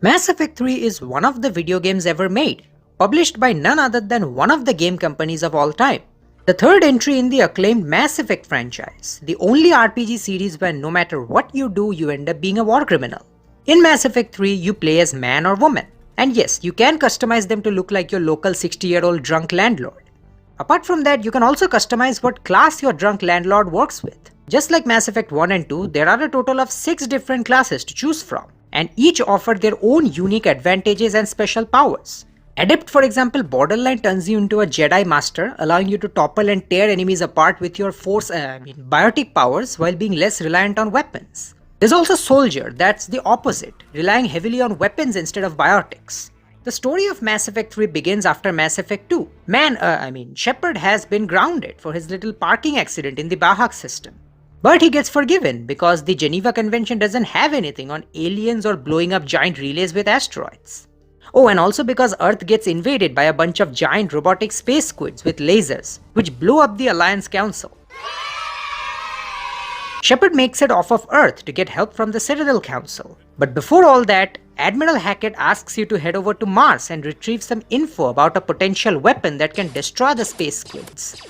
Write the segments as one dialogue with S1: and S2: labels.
S1: Mass Effect 3 is one of the video games ever made, published by none other than one of the game companies of all time. The third entry in the acclaimed Mass Effect franchise, the only RPG series where no matter what you do, you end up being a war criminal. In Mass Effect 3, you play as man or woman, and yes, you can customize them to look like your local 60-year-old drunk landlord. Apart from that, you can also customize what class your drunk landlord works with. Just like Mass Effect 1 and 2, there are a total of 6 different classes to choose from, and each offer their own unique advantages and special powers. Adept, for example, borderline turns you into a Jedi Master, allowing you to topple and tear enemies apart with your biotic powers while being less reliant on weapons. There's also Soldier, that's the opposite, relying heavily on weapons instead of biotics. The story of Mass Effect 3 begins after Mass Effect 2. Shepard has been grounded for his little parking accident in the Bahak system. But he gets forgiven because the Geneva Convention doesn't have anything on aliens or blowing up giant relays with asteroids. Oh, and also because Earth gets invaded by a bunch of giant robotic space squids with lasers, which blow up the Alliance Council. Shepard makes it off of Earth to get help from the Citadel Council. But before all that, Admiral Hackett asks you to head over to Mars and retrieve some info about a potential weapon that can destroy the space squids.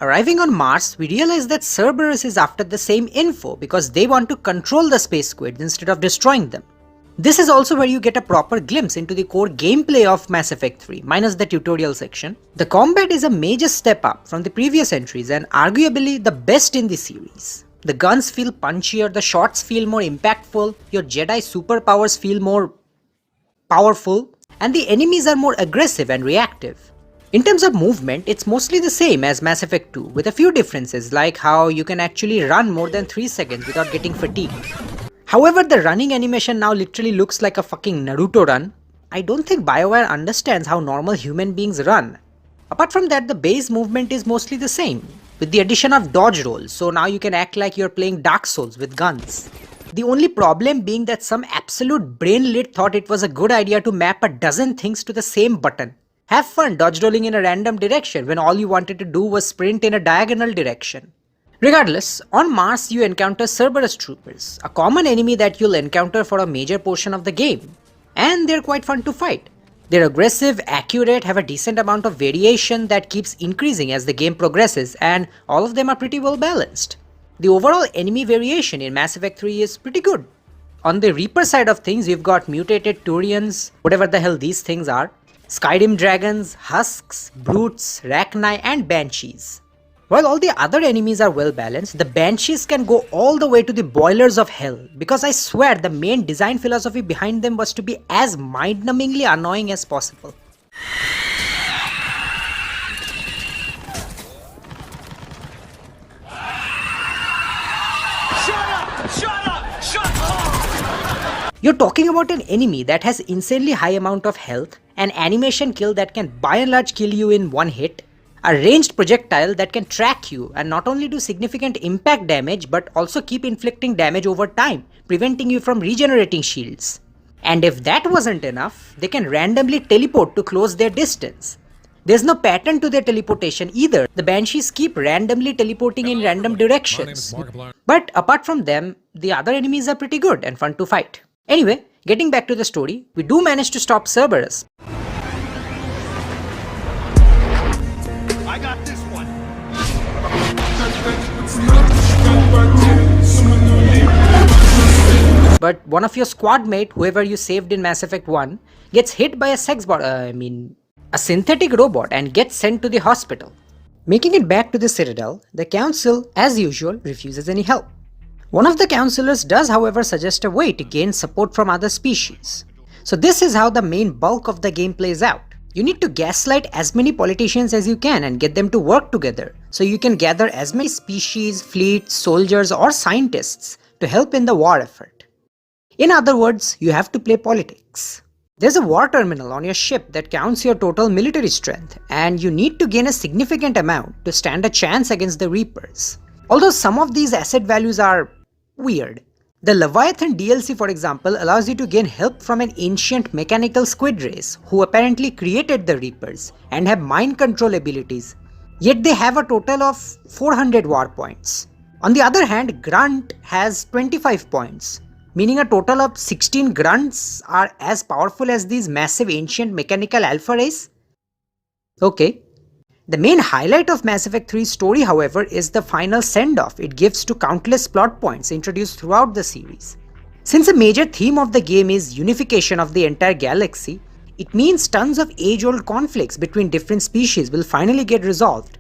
S1: Arriving on Mars, we realize that Cerberus is after the same info because they want to control the space squids instead of destroying them. This is also where you get a proper glimpse into the core gameplay of Mass Effect 3, minus the tutorial section. The combat is a major step up from the previous entries and arguably the best in the series. The guns feel punchier, the shots feel more impactful, your Jedi superpowers feel more powerful, and the enemies are more aggressive and reactive. In terms of movement, it's mostly the same as Mass Effect 2, with a few differences like how you can actually run more than 3 seconds without getting fatigued. However, the running animation now literally looks like a fucking Naruto run. I don't think BioWare understands how normal human beings run. Apart from that, the base movement is mostly the same, with the addition of dodge rolls, so now you can act like you're playing Dark Souls with guns. The only problem being that some absolute brain-lit thought it was a good idea to map a dozen things to the same button. Have fun dodge rolling in a random direction when all you wanted to do was sprint in a diagonal direction. Regardless, on Mars you encounter Cerberus troopers, a common enemy that you'll encounter for a major portion of the game. And they're quite fun to fight. They're aggressive, accurate, have a decent amount of variation that keeps increasing as the game progresses, and all of them are pretty well balanced. The overall enemy variation in Mass Effect 3 is pretty good. On the Reaper side of things, you've got mutated Turians, whatever the hell these things are, Skyrim dragons, husks, brutes, Rachni, and banshees. While all the other enemies are well balanced, the banshees can go all the way to the boilers of hell, because I swear the main design philosophy behind them was to be as mind-numbingly annoying as possible. You're talking about an enemy that has insanely high amount of health, an animation kill that can by and large kill you in one hit, a ranged projectile that can track you and not only do significant impact damage but also keep inflicting damage over time, preventing you from regenerating shields. And if that wasn't enough, they can randomly teleport to close their distance. There's no pattern to their teleportation either. The banshees keep randomly teleporting in random directions. But apart from them, the other enemies are pretty good and fun to fight. Anyway, getting back to the story, we do manage to stop Cerberus.
S2: I got this one.
S1: But one of your squad mate, whoever you saved in Mass Effect 1, gets hit by a synthetic robot and gets sent to the hospital. Making it back to the Citadel, the Council, as usual, refuses any help. One of the councillors does, however, suggest a way to gain support from other species. So this is how the main bulk of the game plays out. You need to gaslight as many politicians as you can and get them to work together, so you can gather as many species, fleets, soldiers or scientists to help in the war effort. In other words, you have to play politics. There's a war terminal on your ship that counts your total military strength, and you need to gain a significant amount to stand a chance against the Reapers. Although some of these asset values are weird. The Leviathan DLC, for example, allows you to gain help from an ancient mechanical squid race who apparently created the Reapers and have mind control abilities, yet they have a total of 400 war points. On the other hand, Grunt has 25 points, Meaning a total of 16 grunts are as powerful as these massive ancient mechanical alpha race? Okay. The main highlight of Mass Effect 3's story, however, is the final send-off it gives to countless plot points introduced throughout the series. Since a major theme of the game is unification of the entire galaxy, it means tons of age-old conflicts between different species will finally get resolved.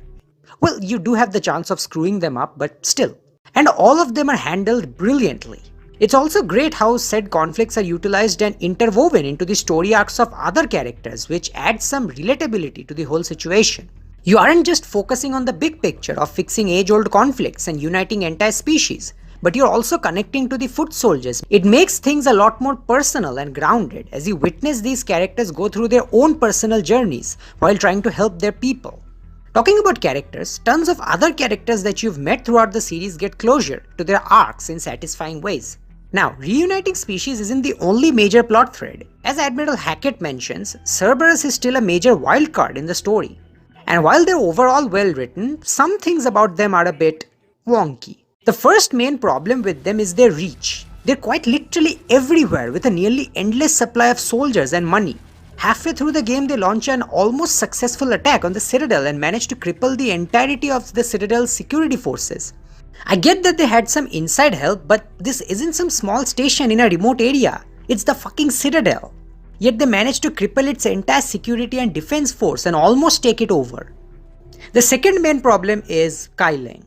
S1: Well, you do have the chance of screwing them up, but still. And all of them are handled brilliantly. It's also great how said conflicts are utilized and interwoven into the story arcs of other characters, which adds some relatability to the whole situation. You aren't just focusing on the big picture of fixing age-old conflicts and uniting entire species, but you're also connecting to the foot soldiers. It makes things a lot more personal and grounded as you witness these characters go through their own personal journeys while trying to help their people. Talking about characters, tons of other characters that you've met throughout the series get closure to their arcs in satisfying ways. Now, reuniting species isn't the only major plot thread. As Admiral Hackett mentions, Cerberus is still a major wildcard in the story. And while they're overall well written, some things about them are a bit wonky. The first main problem with them is their reach. They're quite literally everywhere with a nearly endless supply of soldiers and money. Halfway through the game, they launch an almost successful attack on the Citadel and manage to cripple the entirety of the Citadel's security forces. I get that they had some inside help, but this isn't some small station in a remote area. It's the fucking Citadel. Yet they managed to cripple its entire security and defense force and almost take it over. The second main problem is Kailing.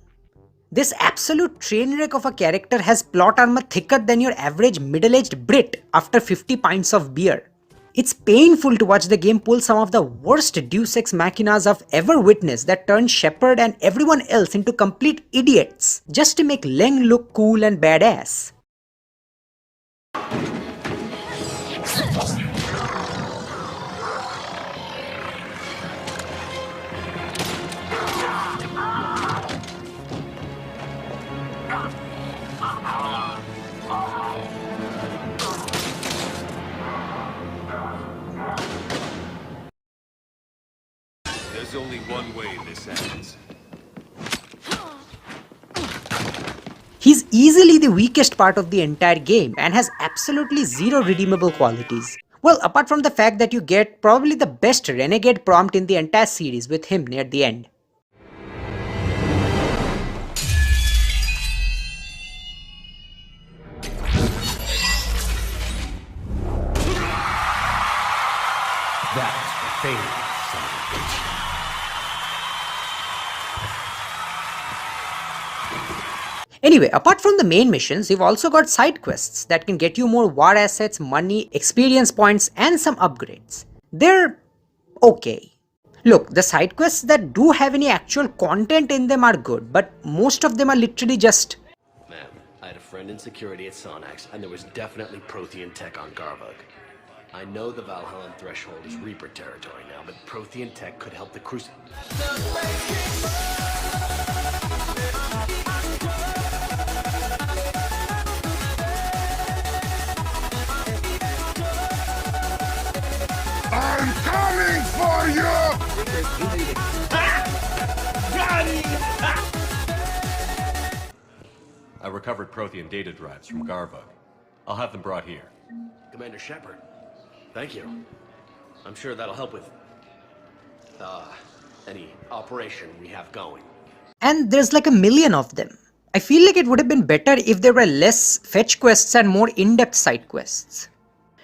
S1: This absolute train wreck of a character has plot armor thicker than your average middle-aged Brit after 50 pints of beer. It's painful to watch the game pull some of the worst deus ex machinas I've ever witnessed that turn Shepard and everyone else into complete idiots just to make Leng look cool and badass.
S2: There's only one way this ends.
S1: He's easily the weakest part of the entire game and has absolutely zero redeemable qualities. Well, apart from the fact that you get probably the best renegade prompt in the entire series with him near the end.
S2: That's the thing, son of a bitch.
S1: Anyway, apart from the main missions, you've also got side quests that can get you more war assets, money, experience points, and some upgrades. They're okay. Look, the side quests that do have any actual content in them are good, but most of them are literally just...
S3: Ma'am, I had a friend in security at Sonax, and there was definitely Prothean tech on Garvug. I know the Valhallan threshold is Reaper territory now, but Prothean tech could help the Crucible.
S2: I'm coming for you!
S4: I recovered Prothean data drives from Garvug. I'll have them brought here.
S3: Commander Shepard, thank you. I'm sure that'll help with, any operation we have going.
S1: And there's like a million of them. I feel like it would have been better if there were less fetch quests and more in-depth side quests.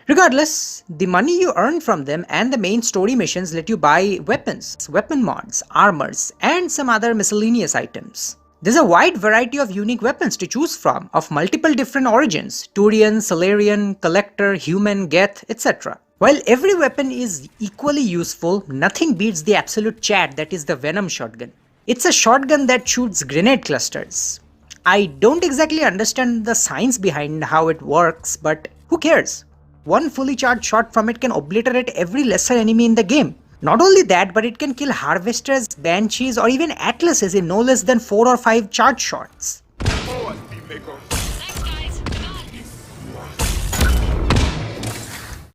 S1: Regardless, the money you earn from them and the main story missions let you buy weapons, weapon mods, armors, and some other miscellaneous items. There's a wide variety of unique weapons to choose from, of multiple different origins: Turian, Solarian, Collector, Human, Geth, etc. While every weapon is equally useful, nothing beats the absolute chat that is the Venom shotgun. It's a shotgun that shoots grenade clusters. I don't exactly understand the science behind how it works, but who cares? One fully charged shot from it can obliterate every lesser enemy in the game. Not only that, but it can kill Harvesters, Banshees, or even Atlases in no less than 4 or 5 charged shots.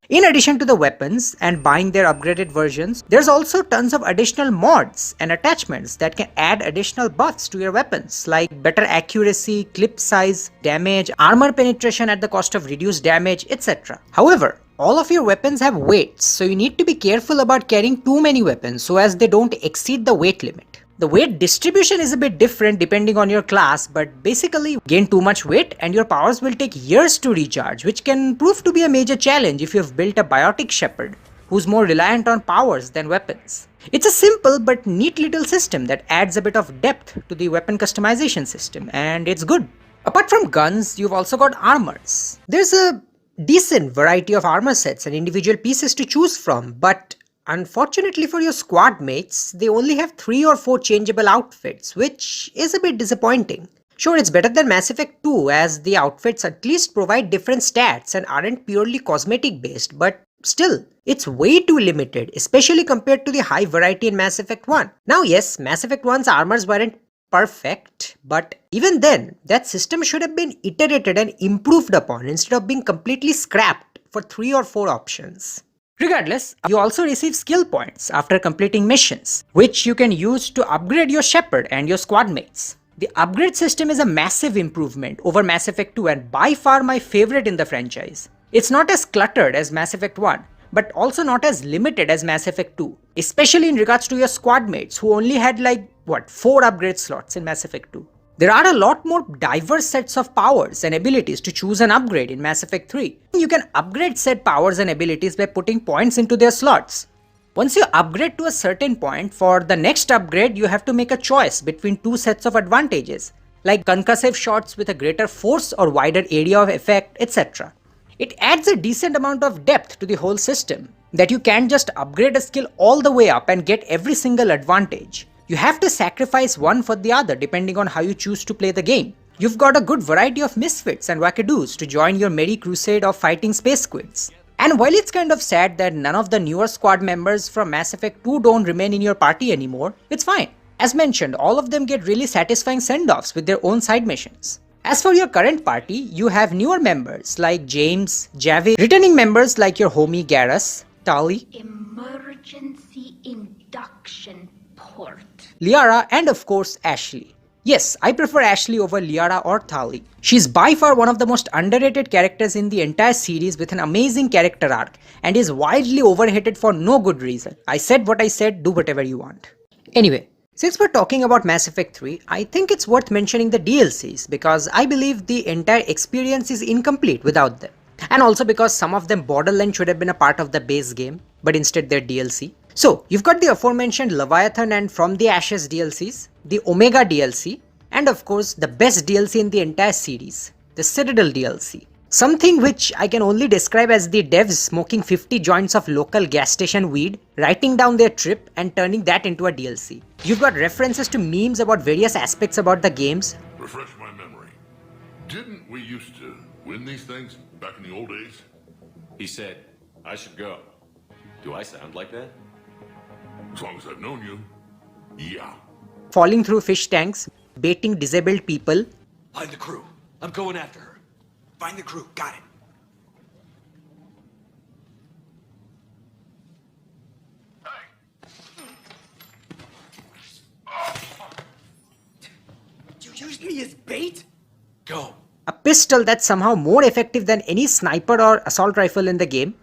S1: In addition to the weapons and buying their upgraded versions, there's also tons of additional mods and attachments that can add additional buffs to your weapons, like better accuracy, clip size, damage, armor penetration at the cost of reduced damage, etc. However, all of your weapons have weights, so you need to be careful about carrying too many weapons so as they don't exceed the weight limit. The weight distribution is a bit different depending on your class, but basically gain too much weight and your powers will take years to recharge, which can prove to be a major challenge if you have built a biotic shepherd who's more reliant on powers than weapons. It's a simple but neat little system that adds a bit of depth to the weapon customization system, and it's good. Apart from guns, you've also got armors. There's a decent variety of armor sets and individual pieces to choose from, but unfortunately for your squad mates, they only have 3 or 4 changeable outfits, which is a bit disappointing. Sure, it's better than Mass Effect 2 as the outfits at least provide different stats and aren't purely cosmetic based, but still, it's way too limited, especially compared to the high variety in Mass Effect 1. Now yes, Mass Effect 1's armors weren't perfect, but even then, that system should have been iterated and improved upon instead of being completely scrapped for 3 or 4 options. Regardless, you also receive skill points after completing missions, which you can use to upgrade your shepherd and your squad mates. The upgrade system is a massive improvement over Mass Effect 2 and by far my favorite in the franchise. It's not as cluttered as Mass Effect 1, but also not as limited as Mass Effect 2, especially in regards to your squad mates who only had 4 upgrade slots in Mass Effect 2. There are a lot more diverse sets of powers and abilities to choose and upgrade in Mass Effect 3. You can upgrade said powers and abilities by putting points into their slots. Once you upgrade to a certain point, for the next upgrade you have to make a choice between 2 sets of advantages, like concussive shots with a greater force or wider area of effect, etc. It adds a decent amount of depth to the whole system, that you can't just upgrade a skill all the way up and get every single advantage. You have to sacrifice one for the other depending on how you choose to play the game. You've got a good variety of misfits and wackadoos to join your merry crusade of fighting space squids. And while it's kind of sad that none of the newer squad members from Mass Effect 2 don't remain in your party anymore, it's fine. As mentioned, all of them get really satisfying send-offs with their own side missions. As for your current party, you have newer members like James, Javid, returning members like your homie Garrus, Tali,
S5: Emergency induction port.
S1: Liara, and of course Ashley. Yes, I prefer Ashley over Liara or Tali. She's by far one of the most underrated characters in the entire series with an amazing character arc and is widely overhated for no good reason. I said what I said, do whatever you want. Anyway, since we're talking about Mass Effect 3, I think it's worth mentioning the DLCs because I believe the entire experience is incomplete without them. And also because some of them borderline should have been a part of the base game, but instead they're DLC. So, you've got the aforementioned Leviathan and From the Ashes DLCs, the Omega DLC, and of course the best DLC in the entire series, the Citadel DLC. Something which I can only describe as the devs smoking 50 joints of local gas station weed, writing down their trip and turning that into a DLC. You've got references to memes about various aspects about the games.
S6: Refresh my memory. Didn't we used to win these things back in the old days?
S4: He said, I should go. Do I sound like that?
S6: As long as I've known you, yeah.
S1: Falling through fish tanks, baiting disabled people.
S2: Find the crew. I'm going after her. Find the crew. Got it.
S7: You used me as bait?
S2: Go.
S1: A pistol that's somehow more effective than any sniper or assault rifle in the game.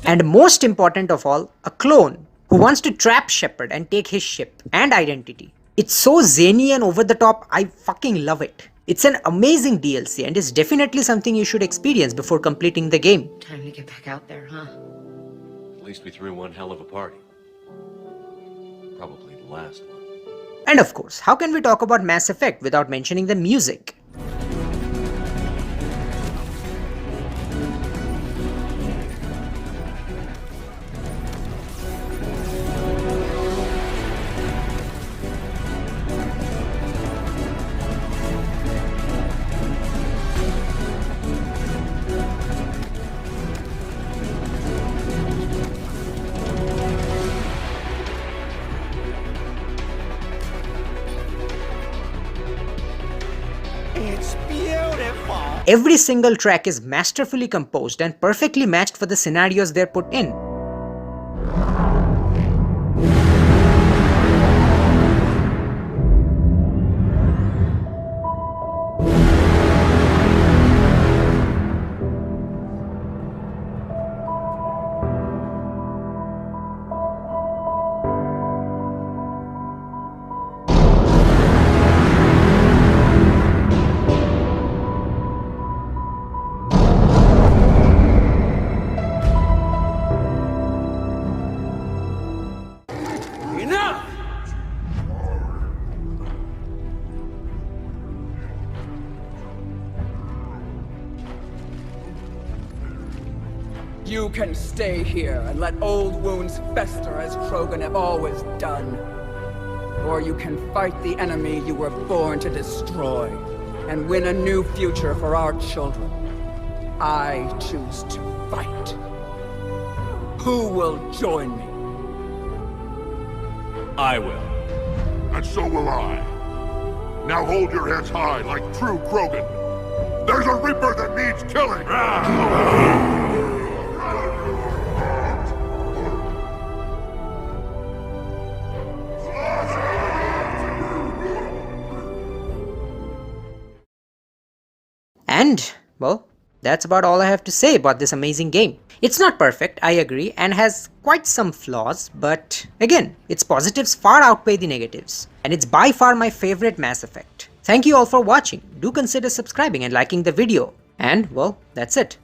S1: And most important of all, a clone who wants to trap Shepard and take his ship and identity. It's so zany and over the top, I fucking love it. It's an amazing DLC and is definitely something you should experience before completing the game.
S5: Time to get back out there, huh?
S4: At least we threw one hell of a party. Probably the last one.
S1: And of course, how can we talk about Mass Effect without mentioning the music?
S7: It's beautiful.
S1: Every single track is masterfully composed and perfectly matched for the scenarios they're put in.
S7: Enough! You can stay here and let old wounds fester as Krogan have always done. Or you can fight the enemy you were born to destroy and win a new future for our children. I choose to fight. Who will join me?
S4: I will.
S6: And so will I. Now hold your heads high like true Krogan. There's a Reaper that needs killing!
S1: And, well, that's about all I have to say about this amazing game. It's not perfect, I agree, and has quite some flaws, but again, its positives far outweigh the negatives. And it's by far my favorite Mass Effect. Thank you all for watching. Do consider subscribing and liking the video. And, well, that's it.